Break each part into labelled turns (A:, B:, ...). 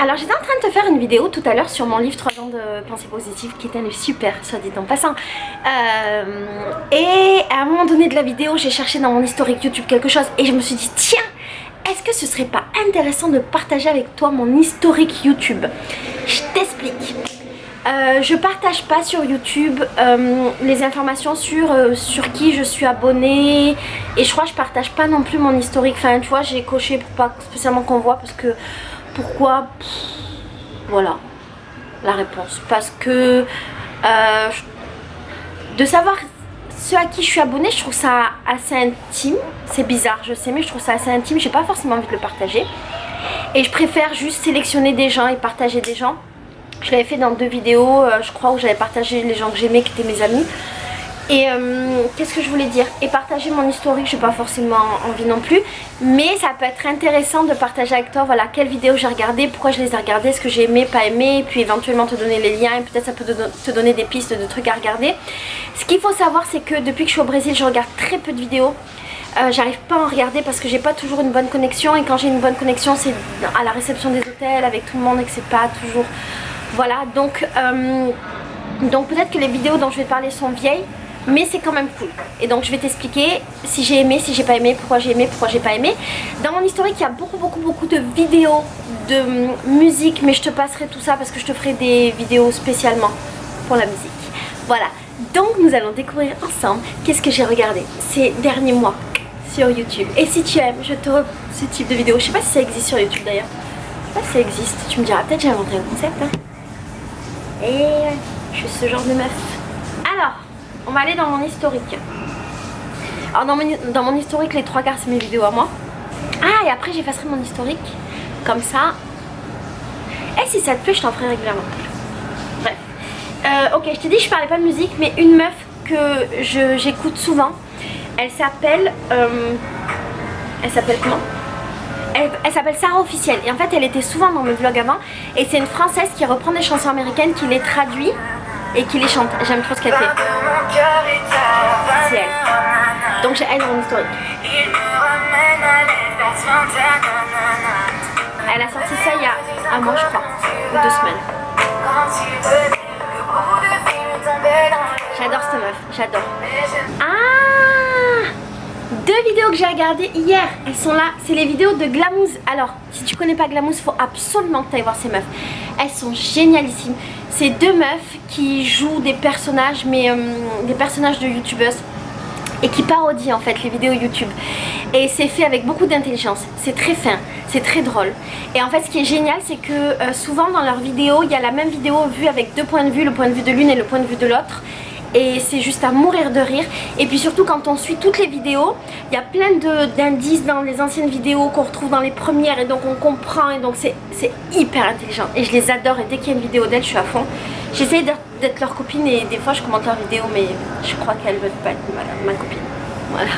A: Alors j'étais en train de te faire une vidéo tout à l'heure sur mon livre 3 ans de pensée positive qui est un livre super, soit dit en passant. Et à un moment donné de la vidéo, j'ai cherché dans mon historique YouTube quelque chose et je me suis dit tiens, est-ce que ce serait pas intéressant de partager avec toi mon historique YouTube? Je t'explique. Je partage pas sur YouTube les informations sur qui je suis abonnée, et je crois que je partage pas non plus mon historique. Enfin tu vois, j'ai coché pour pas spécialement qu'on voit, parce que pourquoi? Voilà la réponse. Parce que de savoir ceux à qui je suis abonnée, je trouve ça assez intime. C'est bizarre, je sais, mais je trouve ça assez intime. J'ai pas forcément envie de le partager, et je préfère juste sélectionner des gens et partager des gens. Je l'avais fait dans 2 vidéos, je crois, où j'avais partagé les gens que j'aimais, qui étaient mes amis. Et qu'est-ce que je voulais dire? Et partager mon historique, j'ai pas forcément envie non plus. Mais ça peut être intéressant de partager avec toi, voilà, quelles vidéos j'ai regardées, pourquoi je les ai regardées, ce que j'ai aimé, pas aimé. Et puis éventuellement te donner les liens, et peut-être ça peut te donner des pistes de trucs à regarder. Ce qu'il faut savoir, c'est que depuis que je suis au Brésil, je regarde très peu de vidéos. J'arrive pas à en regarder parce que j'ai pas toujours une bonne connexion. Et quand j'ai une bonne connexion, c'est à la réception des hôtels avec tout le monde, et que c'est pas toujours... Voilà, donc peut-être que les vidéos dont je vais te parler sont vieilles, mais c'est quand même cool. Et donc je vais t'expliquer si j'ai aimé, si j'ai pas aimé, pourquoi j'ai pas aimé. Dans mon historique, il y a beaucoup de vidéos de musique, mais je te passerai tout ça parce que je te ferai des vidéos spécialement pour la musique. Voilà, donc nous allons découvrir ensemble qu'est-ce que j'ai regardé ces derniers mois sur YouTube. Et si tu aimes, je te refais ce type de vidéo. Je sais pas si ça existe sur YouTube d'ailleurs. Je sais pas si ça existe, tu me diras, peut-être j'ai inventé un concept, hein. Et je suis ce genre de meuf. Alors, on va aller dans mon historique. Alors dans mon historique, les 3 quarts c'est mes vidéos à moi. Ah, et après j'effacerai mon historique. Comme ça. Et si ça te plaît, je t'en ferai régulièrement. Bref. Ok, je t'ai dit je parlais pas de musique, mais une meuf que j'écoute souvent, elle s'appelle comment? Elle s'appelle Sarah Officiel, et en fait elle était souvent dans mes vlogs avant, et c'est une française qui reprend des chansons américaines, qui les traduit et qui les chante. J'aime trop ce qu'elle fait. C'est elle. Donc j'ai elle dans mon historique. Elle a sorti ça il y a un mois je crois, ou 2 semaines. J'adore cette meuf, j'adore. Ah, 2 vidéos que j'ai regardées hier, elles sont là, c'est les vidéos de Glamouze. Alors, si tu connais pas Glamouze, faut absolument que tu ailles voir ces meufs. Elles sont génialissimes. C'est 2 meufs qui jouent des personnages, mais des personnages de youtubeuses, et qui parodient en fait les vidéos YouTube. Et c'est fait avec beaucoup d'intelligence, c'est très fin, c'est très drôle. Et en fait ce qui est génial, c'est que souvent dans leurs vidéos, il y a la même vidéo vue avec 2 points de vue, le point de vue de l'une et le point de vue de l'autre. Et c'est juste à mourir de rire. Et puis surtout quand on suit toutes les vidéos, il y a plein d'indices dans les anciennes vidéos qu'on retrouve dans les premières, et donc on comprend, et donc c'est hyper intelligent. Et je les adore, et dès qu'il y a une vidéo d'elles, je suis à fond. J'essaye d'être leur copine, et des fois je commente leurs vidéos, mais je crois qu'elles veulent pas être ma copine. Voilà,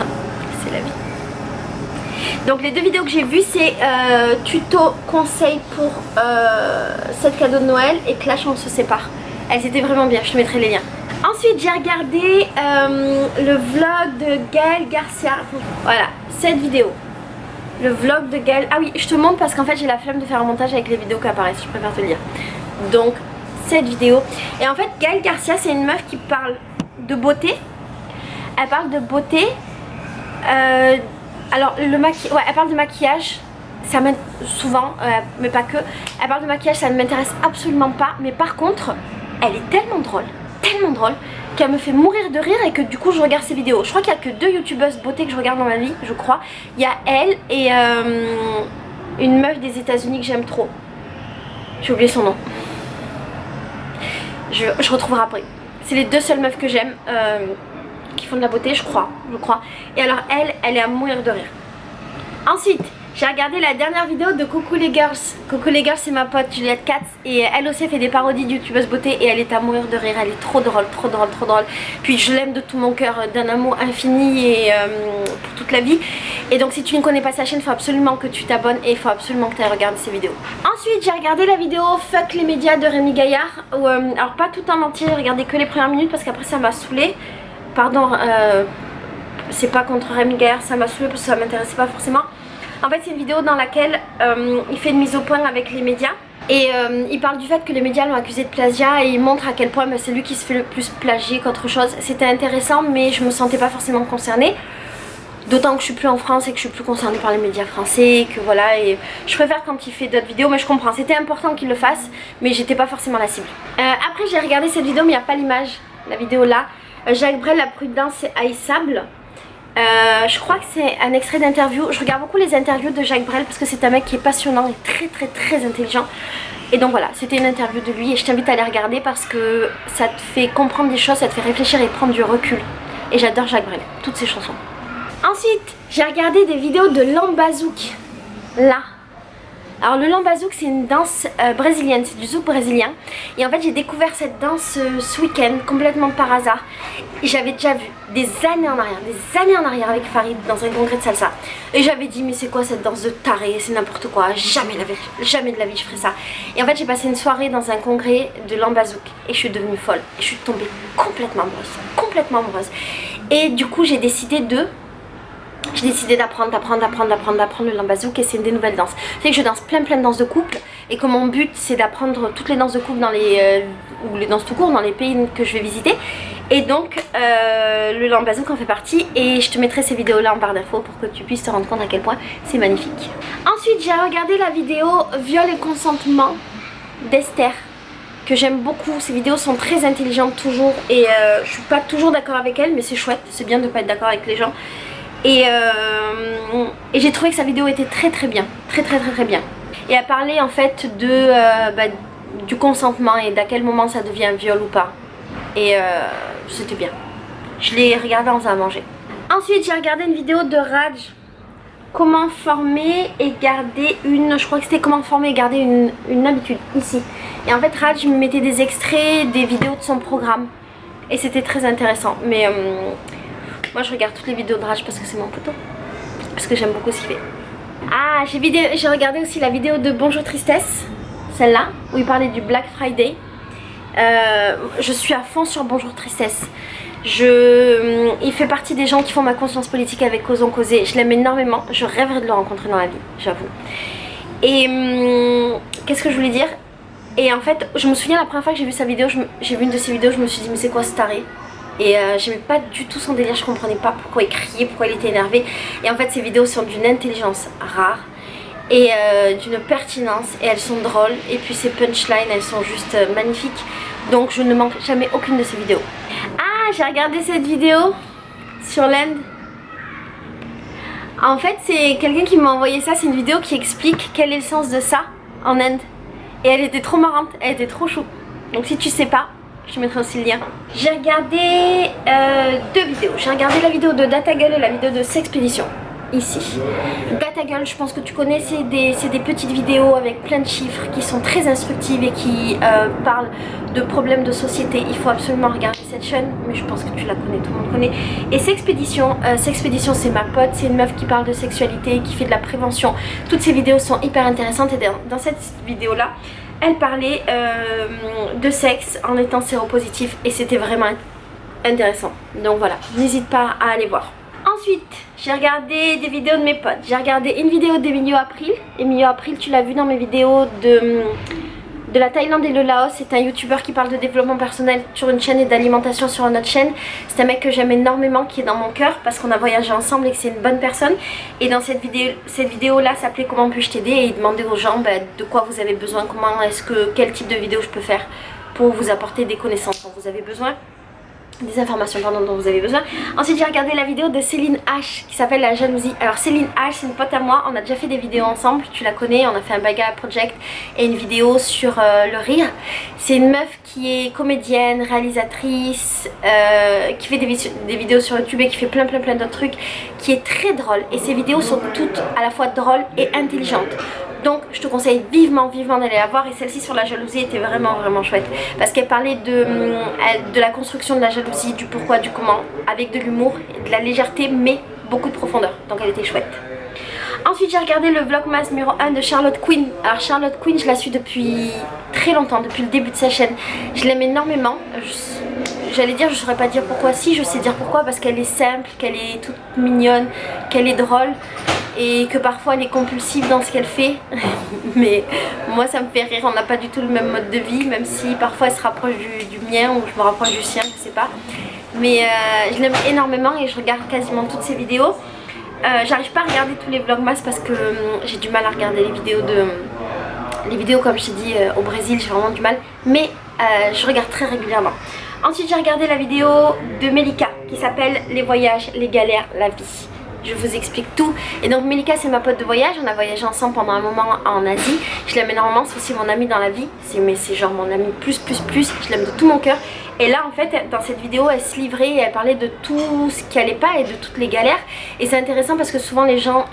A: c'est la vie. Donc les 2 vidéos que j'ai vues, c'est tuto conseil pour 7 cadeaux de Noël et Clash on se sépare. Elles étaient vraiment bien, je te mettrai les liens. Ensuite j'ai regardé le vlog de Gaël Garcia. Voilà, cette vidéo. Le vlog de Gaël. Ah oui, je te montre parce qu'en fait j'ai la flemme de faire un montage avec les vidéos qui apparaissent, je préfère te le dire. Donc cette vidéo. Et en fait Gaël Garcia, c'est une meuf qui parle de beauté. Elle parle de beauté. Alors ouais, elle parle de maquillage. Ça m'aide souvent, mais pas que. Elle parle de maquillage, ça ne m'intéresse absolument pas. Mais par contre, elle est tellement drôle qu'elle me fait mourir de rire, et que du coup je regarde ses vidéos. Je crois qu'il n'y a que 2 youtubeuses beauté que je regarde dans ma vie, je crois. Il y a elle et une meuf des États-Unis que j'aime trop. J'ai oublié son nom. Je retrouverai après. C'est les 2 seules meufs que j'aime qui font de la beauté, je crois. Et alors elle est à mourir de rire. Ensuite, j'ai regardé la dernière vidéo de Coucou les Girls. Coucou les Girls, c'est ma pote Juliette Katz, et elle aussi fait des parodies de youtubeuses beauté, et elle est à mourir de rire. Elle est trop drôle. Puis je l'aime de tout mon cœur, d'un amour infini, et pour toute la vie. Et donc si tu ne connais pas sa chaîne, il faut absolument que tu t'abonnes, et il faut absolument que tu ailles regarder ses vidéos. Ensuite j'ai regardé la vidéo Fuck les médias de Rémi Gaillard, où, alors pas tout en entier, j'ai regardé que les premières minutes parce qu'après ça m'a saoulée. Pardon, c'est pas contre Rémi Gaillard, ça m'a saoulée parce que ça m'intéressait pas forcément. En fait c'est une vidéo dans laquelle il fait une mise au point avec les médias. Et il parle du fait que les médias l'ont accusé de plagiat et il montre à quel point c'est lui qui se fait le plus plagier qu'autre chose. C'était intéressant mais je me sentais pas forcément concernée. D'autant que je suis plus en France et que je suis plus concernée par les médias français et que voilà, et je préfère quand il fait d'autres vidéos, mais je comprends, c'était important qu'il le fasse, mais j'étais pas forcément la cible. Après j'ai regardé cette vidéo mais il n'y a pas l'image, la vidéo là. Jacques Brel, la prudence est haïssable. Je crois que c'est un extrait d'interview. Je regarde beaucoup les interviews de Jacques Brel parce que c'est un mec qui est passionnant et très intelligent. Et donc voilà, c'était une interview de lui et je t'invite à aller regarder parce que ça te fait comprendre des choses, ça te fait réfléchir et prendre du recul. Et j'adore Jacques Brel, toutes ses chansons. Ensuite, j'ai regardé des vidéos de lambazouk. Là. Alors le lambazouk c'est une danse brésilienne, c'est du zouk brésilien. Et en fait j'ai découvert cette danse ce week-end complètement par hasard. J'avais déjà vu des années en arrière avec Farid dans un congrès de salsa. Et j'avais dit mais c'est quoi cette danse de taré, c'est n'importe quoi, jamais de la vie je ferais ça. Et en fait j'ai passé une soirée dans un congrès de lambazouk et je suis devenue folle. Et je suis tombée complètement amoureuse. Et du coup j'ai décidé d'apprendre le lambazouk et c'est une des nouvelles danses. C'est que je danse plein de danses de couple et que mon but c'est d'apprendre toutes les danses de couple dans les ou les danses tout court dans les pays que je vais visiter. Et donc le lambazouk en fait partie et je te mettrai ces vidéos là en barre d'infos pour que tu puisses te rendre compte à quel point c'est magnifique. Ensuite j'ai regardé la vidéo Viol et consentement d'Esther que j'aime beaucoup. Ces vidéos sont très intelligentes toujours et je suis pas toujours d'accord avec elle mais c'est chouette, c'est bien de pas être d'accord avec les gens. Et j'ai trouvé que sa vidéo était très bien, très bien. Et elle parlait en fait du consentement et d'à quel moment ça devient un viol ou pas. Et c'était bien. Je l'ai regardé en faisant à manger. Ensuite j'ai regardé une vidéo de Raj. Comment former et garder je crois que c'était comment former et garder une habitude ici. Et en fait Raj me mettait des extraits des vidéos de son programme. Et c'était très intéressant. Mais moi je regarde toutes les vidéos de Raj parce que c'est mon poteau. Parce que j'aime beaucoup ce qu'il fait. Ah, j'ai regardé aussi la vidéo de Bonjour Tristesse. Celle-là, où il parlait du Black Friday. Je suis à fond sur Bonjour Tristesse. Il fait partie des gens qui font ma conscience politique avec Osons Causer. Je l'aime énormément. Je rêverais de le rencontrer dans la vie, j'avoue. Et qu'est-ce que je voulais dire? Et en fait, je me souviens la première fois que j'ai vu sa vidéo, j'ai vu une de ses vidéos, je me suis dit mais c'est quoi ce taré? Et j'aimais pas du tout son délire, je comprenais pas pourquoi il criait, pourquoi il était énervé. Et en fait ces vidéos sont d'une intelligence rare et d'une pertinence et elles sont drôles. Et puis ces punchlines elles sont juste magnifiques. Donc je ne manque jamais aucune de ces vidéos. Ah, j'ai regardé cette vidéo sur l'Inde. En fait c'est quelqu'un qui m'a envoyé ça, c'est une vidéo qui explique quel est le sens de ça en Inde. Et elle était trop marrante, elle était trop chou. Donc si tu sais pas, je te mettrai aussi le lien. J'ai regardé deux vidéos. J'ai regardé la vidéo de Datagueule et la vidéo de Sexpédition. Ici. Datagueule, je pense que tu connais, c'est des petites vidéos avec plein de chiffres qui sont très instructives et qui parlent de problèmes de société. Il faut absolument regarder cette chaîne, mais je pense que tu la connais, tout le monde connaît. Et Sexpédition, c'est ma pote, c'est une meuf qui parle de sexualité, qui fait de la prévention. Toutes ces vidéos sont hyper intéressantes et dans cette vidéo là, elle parlait de sexe en étant séropositif et c'était vraiment intéressant. Donc voilà, n'hésite pas à aller voir. Ensuite, j'ai regardé des vidéos de mes potes. J'ai regardé une vidéo d'Emilio April. Emilio April, tu l'as vu dans mes vidéos de la Thaïlande et le Laos. C'est un youtubeur qui parle de développement personnel sur une chaîne et d'alimentation sur une autre chaîne. C'est un mec que j'aime énormément, qui est dans mon cœur parce qu'on a voyagé ensemble et que c'est une bonne personne. Et dans cette vidéo là s'appelait Comment puis-je t'aider, et il demandait aux gens de quoi vous avez besoin, quel type de vidéo je peux faire pour vous apporter des connaissances dont vous avez besoin, des informations dont vous avez besoin. Ensuite j'ai regardé la vidéo de Céline H qui s'appelle La Jalousie. Alors Céline H c'est une pote à moi, on a déjà fait des vidéos ensemble, tu la connais, on a fait un Baga Project et une vidéo sur le rire. C'est une meuf qui est comédienne, réalisatrice, qui fait des vidéos sur YouTube et qui fait plein d'autres trucs, qui est très drôle et ses vidéos sont toutes à la fois drôles et intelligentes. Donc je te conseille vivement d'aller la voir. Et celle-ci sur la jalousie était vraiment chouette parce qu'elle parlait de la construction de la jalousie, du pourquoi, du comment, avec de l'humour, de la légèreté mais beaucoup de profondeur. Donc elle était chouette. Ensuite j'ai regardé le vlogmas numéro 1 de Charlotte Queen. Alors Charlotte Queen je la suis depuis très longtemps, depuis le début de sa chaîne. Je l'aime énormément. J'allais dire, je saurais pas dire pourquoi. Si, je sais dire pourquoi, parce qu'elle est simple, qu'elle est toute mignonne, qu'elle est drôle. et que parfois elle est compulsive dans ce qu'elle fait. Mais moi ça me fait rire, on n'a pas du tout le même mode de vie, même si parfois elle se rapproche du mien ou je me rapproche du sien, je sais pas. Mais je l'aime énormément et je regarde quasiment toutes ses vidéos. J'arrive pas à regarder tous les vlogmas parce que j'ai du mal à regarder les vidéos comme je t'ai dit au Brésil, j'ai vraiment du mal. Mais je regarde très régulièrement. Ensuite j'ai regardé la vidéo de Melika qui s'appelle Les voyages, les galères, la vie. Je vous explique tout. Et donc Melika c'est ma pote de voyage, on a voyagé ensemble pendant un moment en Asie. Je l'aime énormément, c'est aussi mon amie dans la vie. C'est genre mon amie plus, je l'aime de tout mon cœur. Et là en fait dans cette vidéo elle se livrait et elle parlait de tout ce qui allait pas et de toutes les galères. Et c'est intéressant parce que souvent les gens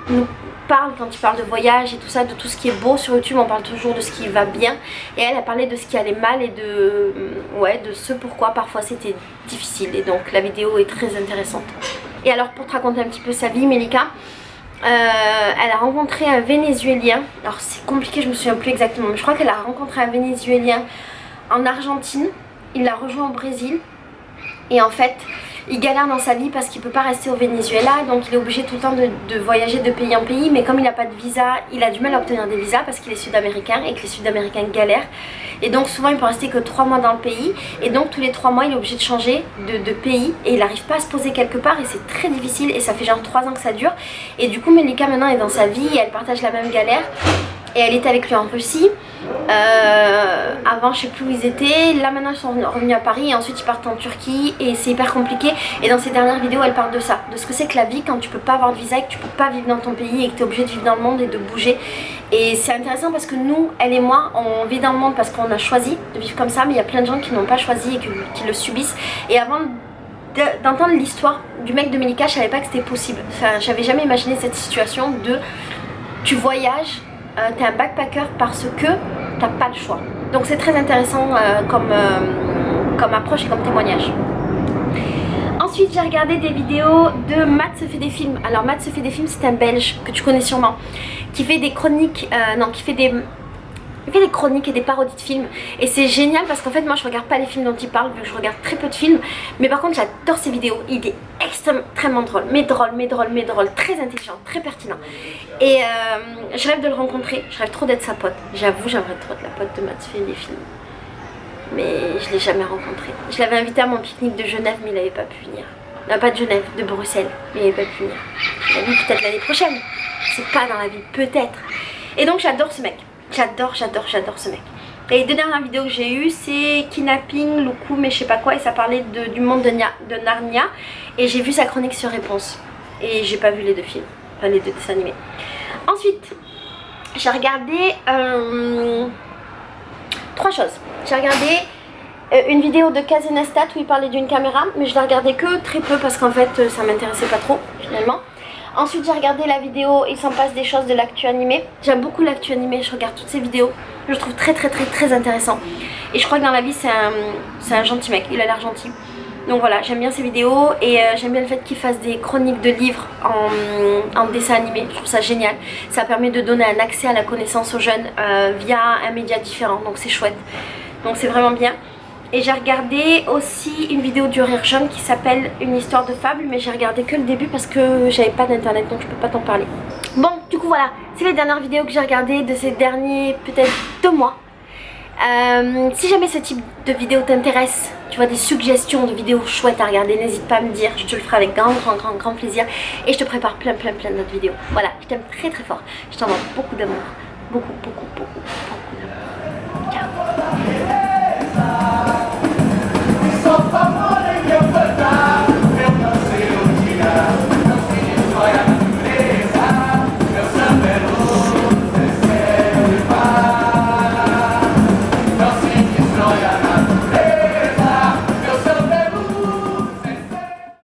A: nous parlent quand ils parlent de voyage et tout ça, de tout ce qui est beau sur YouTube, on parle toujours de ce qui va bien. Et elle parlait de ce qui allait mal et de ce pourquoi parfois c'était difficile. Et donc la vidéo est très intéressante. Et alors pour te raconter un petit peu sa vie, Melika, elle a rencontré un Vénézuélien. Alors c'est compliqué, je me souviens plus exactement, mais je crois qu'elle a rencontré un Vénézuélien en Argentine. Il l'a rejoint au Brésil. Et en fait, il galère dans sa vie parce qu'il peut pas rester au Venezuela. Donc il est obligé tout le temps de voyager de pays en pays. Mais comme il n'a pas de visa, il a du mal à obtenir des visas parce qu'il est sud-américain et que les sud-américains galèrent. Et donc souvent il peut rester que 3 mois dans le pays. Et donc tous les 3 mois il est obligé de changer de pays. Et il n'arrive pas à se poser quelque part et c'est très difficile. Et ça fait genre 3 ans que ça dure. Et du coup Melika maintenant est dans sa vie et elle partage la même galère. Et elle était avec lui en Russie. Avant je sais plus où ils étaient. Là maintenant ils sont revenus à Paris et ensuite ils partent en Turquie. Et c'est hyper compliqué. Et dans ses dernières vidéos elle parle de ça, de ce que c'est que la vie quand tu peux pas avoir de visa et que tu peux pas vivre dans ton pays et que tu es obligé de vivre dans le monde et de bouger. Et c'est intéressant parce que nous, elle et moi, on vit dans le monde parce qu'on a choisi de vivre comme ça. Mais il y a plein de gens qui n'ont pas choisi et qui le subissent. Et avant d'entendre l'histoire du mec de Melika, je savais pas que c'était possible. Enfin, j'avais jamais imaginé cette situation de tu voyages, t'es un backpacker parce que t'as pas le choix. Donc c'est très intéressant comme approche et comme témoignage. Ensuite j'ai regardé des vidéos de Matt se fait des films. Alors Matt se fait des films, c'est un belge que tu connais sûrement, qui fait des chroniques, qui fait des chroniques et des parodies de films. Et c'est génial parce qu'en fait moi je regarde pas les films dont il parle vu que je regarde très peu de films. Mais par contre j'adore ses vidéos, il est extrêmement drôle, mais drôle, très intelligent, très pertinent. Et je rêve de le rencontrer, je rêve trop d'être sa pote. J'avoue j'aimerais trop être la pote de Matt se fait des films. Mais je l'ai jamais rencontré. Je l'avais invité à mon pique-nique de Genève mais il n'avait pas pu venir. Non pas de Genève, de Bruxelles, mais il n'avait pas pu venir. Je l'ai vu peut-être l'année prochaine, c'est pas dans la vie, peut-être. Et donc j'adore ce mec. J'adore ce mec. Et les 2 dernières vidéos que j'ai eues, c'est Kidnapping, Loukou, mais je sais pas quoi, et ça parlait du monde de Narnia. Et j'ai vu sa chronique sur Réponse. Et j'ai pas vu les 2 films, enfin les 2 dessins animés. Ensuite, j'ai regardé 3 choses. J'ai regardé une vidéo de Kazenestat où il parlait d'une caméra, mais je l'ai regardé que très peu parce qu'en fait ça m'intéressait pas trop finalement. Ensuite j'ai regardé la vidéo Il s'en passe des choses de l'actu animé. J'aime beaucoup l'actu animé, je regarde toutes ces vidéos. Je le trouve très intéressant. Et je crois que dans la vie c'est un gentil mec, il a l'air gentil. Donc voilà, j'aime bien ces vidéos et j'aime bien le fait qu'il fasse des chroniques de livres en dessin animé. Je trouve ça génial. Ça permet de donner un accès à la connaissance aux jeunes via un média différent, donc c'est chouette. Donc c'est vraiment bien. Et j'ai regardé aussi une vidéo du Rire Jaune qui s'appelle Une histoire de fable, mais j'ai regardé que le début parce que j'avais pas d'internet donc je peux pas t'en parler. Bon, du coup voilà, c'est les dernières vidéos que j'ai regardées de ces derniers peut-être 2 mois. Si jamais ce type de vidéo t'intéresse, tu vois des suggestions de vidéos chouettes à regarder, n'hésite pas à me dire, je te le ferai avec grand plaisir. Et je te prépare plein d'autres vidéos. Voilà, je t'aime très fort, je t'envoie beaucoup d'amour, beaucoup.